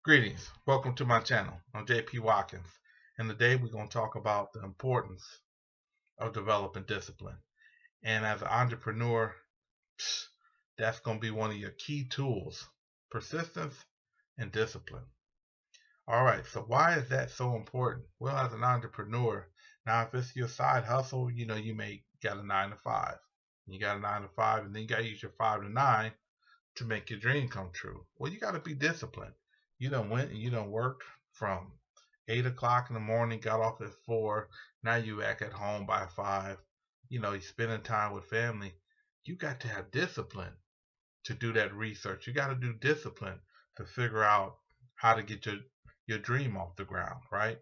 Greetings. Welcome to my channel. I'm JP Watkins. And today we're going to talk about the importance of developing discipline. And as an entrepreneur, that's going to be one of your key tools: persistence and discipline. All right, so why is that so important? Well, as an entrepreneur, now if it's your side hustle, you may got a 9 to 5. You got a 9 to 5, and then you got to use your 5 to 9 to make your dream come true. Well, you got to be disciplined. You done went and you done worked from 8 o'clock in the morning, got off at 4. Now you back at home by 5. You're spending time with family. You got to have discipline to do that research. You got to do discipline to figure out how to get your dream off the ground, right?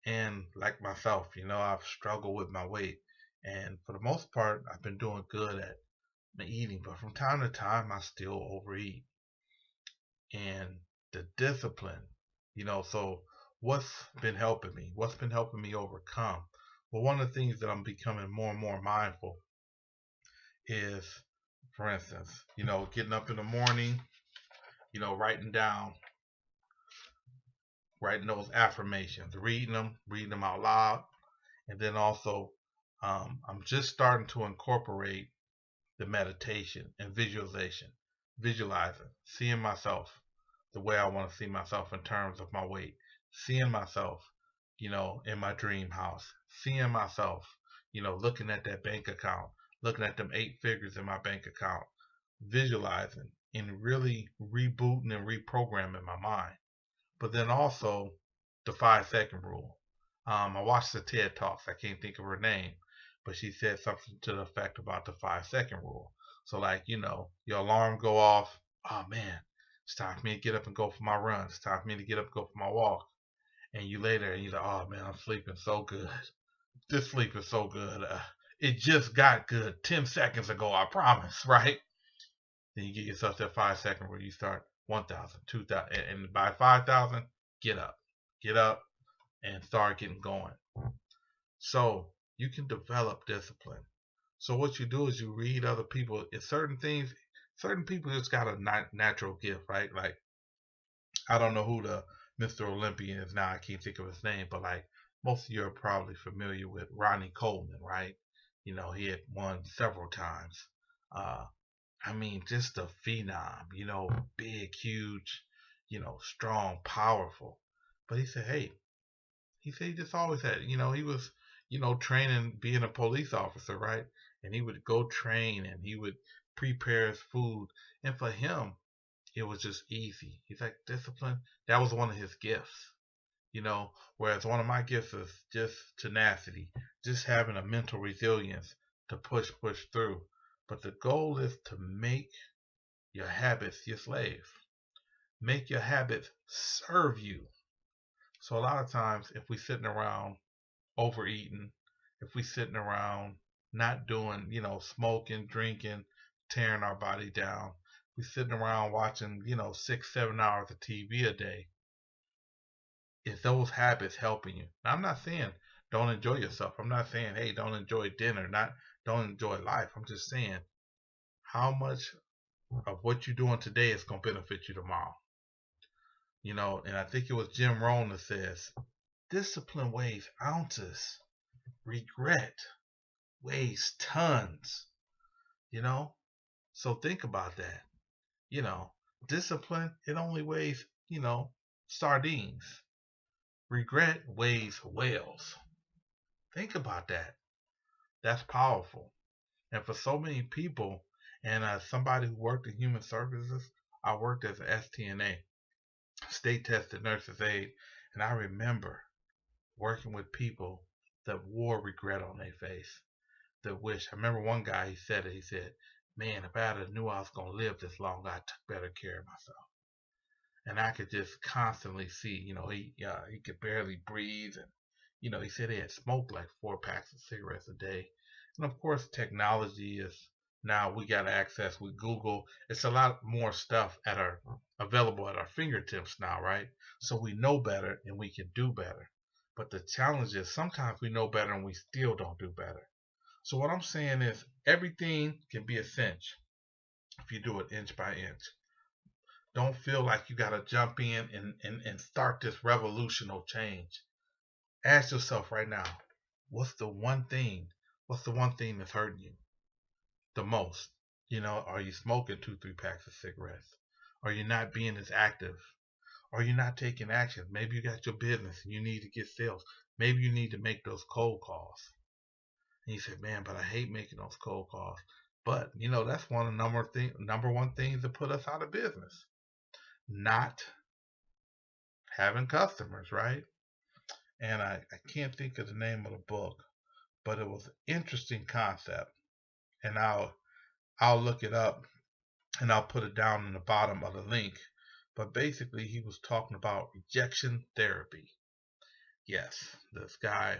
And like myself, I've struggled with my weight, and for the most part, I've been doing good at my eating, but from time to time, I still overeat. And the discipline, so what's been helping me? What's been helping me overcome? Well, one of the things that I'm becoming more and more mindful is, for instance, getting up in the morning, writing down, writing those affirmations, reading them out loud, and then also I'm just starting to incorporate the meditation and visualizing, seeing myself the way I want to see myself in terms of my weight, seeing myself, in my dream house, seeing myself, looking at that bank account, looking at them 8 figures in my bank account, visualizing and really rebooting and reprogramming my mind. But then also the 5 second rule. I watched the TED Talks. I can't think of her name, but she said something to the effect about the 5 second rule. So like, your alarm go off. Oh man, it's time for me to get up and go for my run. It's time for me to get up and go for my walk. And you lay there and you're like, oh man, I'm sleeping so good. This sleep is so good. It just got good 10 seconds ago, I promise, right? Then you get yourself that 5 second where you start 1,000, 2,000, and by 5,000, get up. Get up and start getting going. So you can develop discipline. So what you do is you read other people. It's certain things, certain people just got a natural gift, right? Like, I don't know who the Mr. Olympian is now. I can't think of his name, but like most of you are probably familiar with Ronnie Coleman, right? He had won several times. Uh, I mean, just a phenom, big, huge, strong, powerful. But he said, hey, he just always had, he was, training, being a police officer, right? And he would go train and he would prepare his food. And for him, it was just easy. He's like, discipline, that was one of his gifts, whereas one of my gifts is just tenacity, just having a mental resilience to push through. But the goal is to make your habits your slave. Make your habits serve you. So a lot of times, if we sitting around overeating, if we sitting around not doing, smoking, drinking, tearing our body down, we sitting around watching, 6, 7 hours of TV a day, is those habits helping you? Now, I'm not saying don't enjoy yourself. I'm not saying, hey, don't enjoy dinner, not don't enjoy life. I'm just saying how much of what you're doing today is going to benefit you tomorrow. And I think it was Jim Rohn that says, discipline weighs ounces, regret weighs tons, you know? So think about that. You know, discipline, it only weighs, sardines. Regret weighs whales. Think about that. That's powerful. And for so many people, and as somebody who worked in human services, I worked as an STNA, state tested nurse's aide, and I remember working with people that wore regret on their face, that wish. I remember one guy, he said it, he said, man, if I had knew I was going to live this long, I took better care of myself. And I could just constantly see, he could barely breathe, and he said he had smoked like 4 packs of cigarettes a day. And of course, technology is now we got access with Google. It's a lot more stuff available at our fingertips now, right? So we know better and we can do better. But the challenge is sometimes we know better and we still don't do better. So what I'm saying is everything can be a cinch if you do it inch by inch. Don't feel like you got to jump in and start this revolutionary change. Ask yourself right now, what's the one thing? What's the one thing that's hurting you the most? Are you smoking 2, 3 packs of cigarettes? Are you not being as active? Are you not taking action? Maybe you got your business and you need to get sales. Maybe you need to make those cold calls. And you said, man, but I hate making those cold calls. But that's one of the number one things that put us out of business. Not having customers, right? And I can't think of the name of the book, but it was an interesting concept. And I'll look it up and I'll put it down in the bottom of the link. But basically he was talking about rejection therapy. Yes, this guy,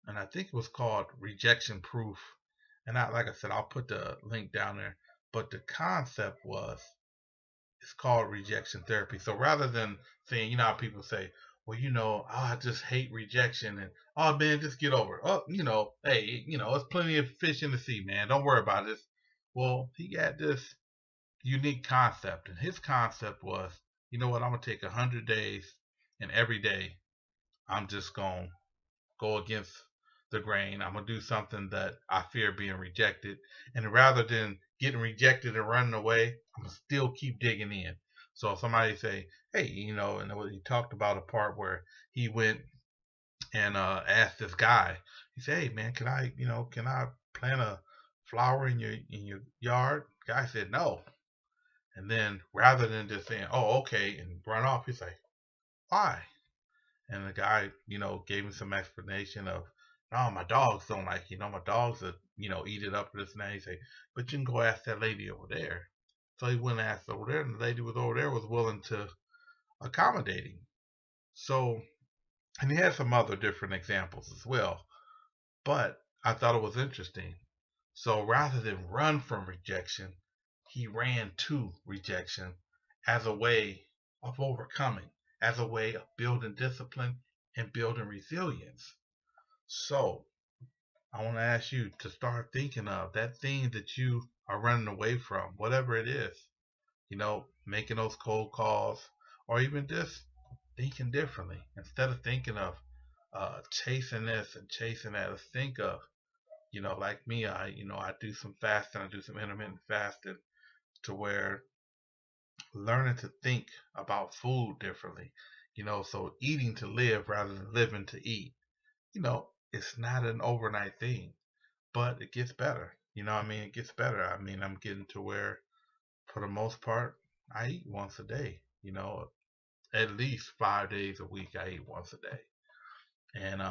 and I think it was called Rejection Proof. And like I said, I'll put the link down there. But the concept was, it's called rejection therapy. So rather than saying, how people say, well, I just hate rejection and, oh man, just get over it. Oh, hey, there's plenty of fish in the sea, man. Don't worry about this. Well, he got this unique concept, and his concept was, you know what, I'm gonna take 100 days, and every day I'm just gonna go against the grain. I'm gonna do something that I fear being rejected, and rather than getting rejected and running away, I'm gonna still keep digging in. So if somebody say, hey, and he talked about a part where he went and asked this guy, he said, hey man, can I plant a flower in your yard? The guy said no. And then rather than just saying, oh, okay, and run off, he's like, why? And the guy, gave him some explanation of, no, my dogs don't like, my dogs are, eat it up, this and that. He say, but you can go ask that lady over there. So he went and asked over there, and the lady was over there was willing to accommodate him. So, and he had some other different examples as well. But I thought it was interesting. So rather than run from rejection, he ran to rejection as a way of overcoming, as a way of building discipline and building resilience. So I want to ask you to start thinking of that thing that you are running away from, whatever it is, making those cold calls, or even just thinking differently. Instead of thinking of chasing this and chasing that, let's think of, like me, I do some fasting, I do some intermittent fasting, to where learning to think about food differently, so eating to live rather than living to eat. It's not an overnight thing, but it gets better. It gets better. I'm getting to where, for the most part, I eat once a day. At least 5 days a week, I eat once a day. And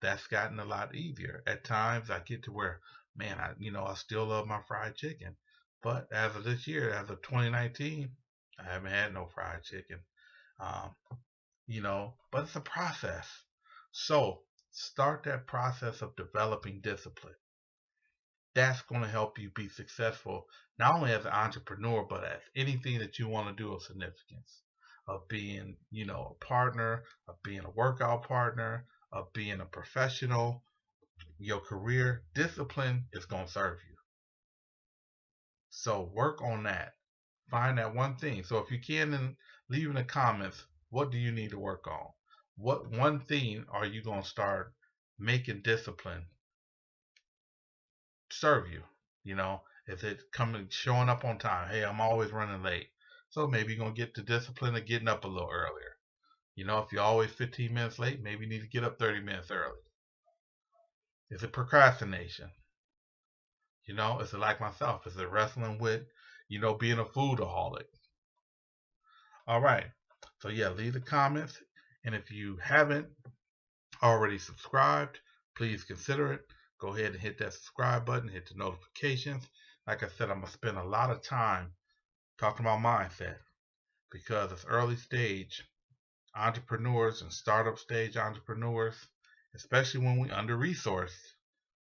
that's gotten a lot easier. At times, I get to where, man, I still love my fried chicken. But as of this year, as of 2019, I haven't had no fried chicken. Um, but it's a process. So start that process of developing discipline. That's going to help you be successful, not only as an entrepreneur, but as anything that you want to do of significance, of being, a partner, of being a workout partner, of being a professional. Your career discipline is going to serve you. So work on that. Find that one thing. So if you can, then leave in the comments, what do you need to work on? What one thing are you going to start making discipline serve you? Is it showing up on time? Hey, I'm always running late. So maybe you're going to get the discipline of getting up a little earlier. If you're always 15 minutes late, maybe you need to get up 30 minutes early. Is it procrastination? Is it like myself? Is it wrestling with, being a foodaholic? All right. So yeah, leave the comments. And if you haven't already subscribed, please consider it. Go ahead and hit that subscribe button, hit the notifications. Like I said, I'm going to spend a lot of time talking about mindset, because it's early stage entrepreneurs and startup stage entrepreneurs, especially when we under-resourced,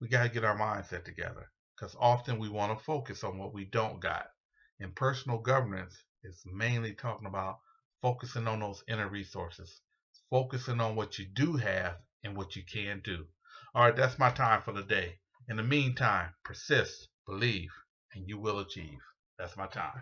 we got to get our mindset together, because often we want to focus on what we don't got. And personal governance is mainly talking about focusing on those inner resources, focusing on what you do have and what you can do. All right, that's my time for the day. In the meantime, persist, believe, and you will achieve. That's my time.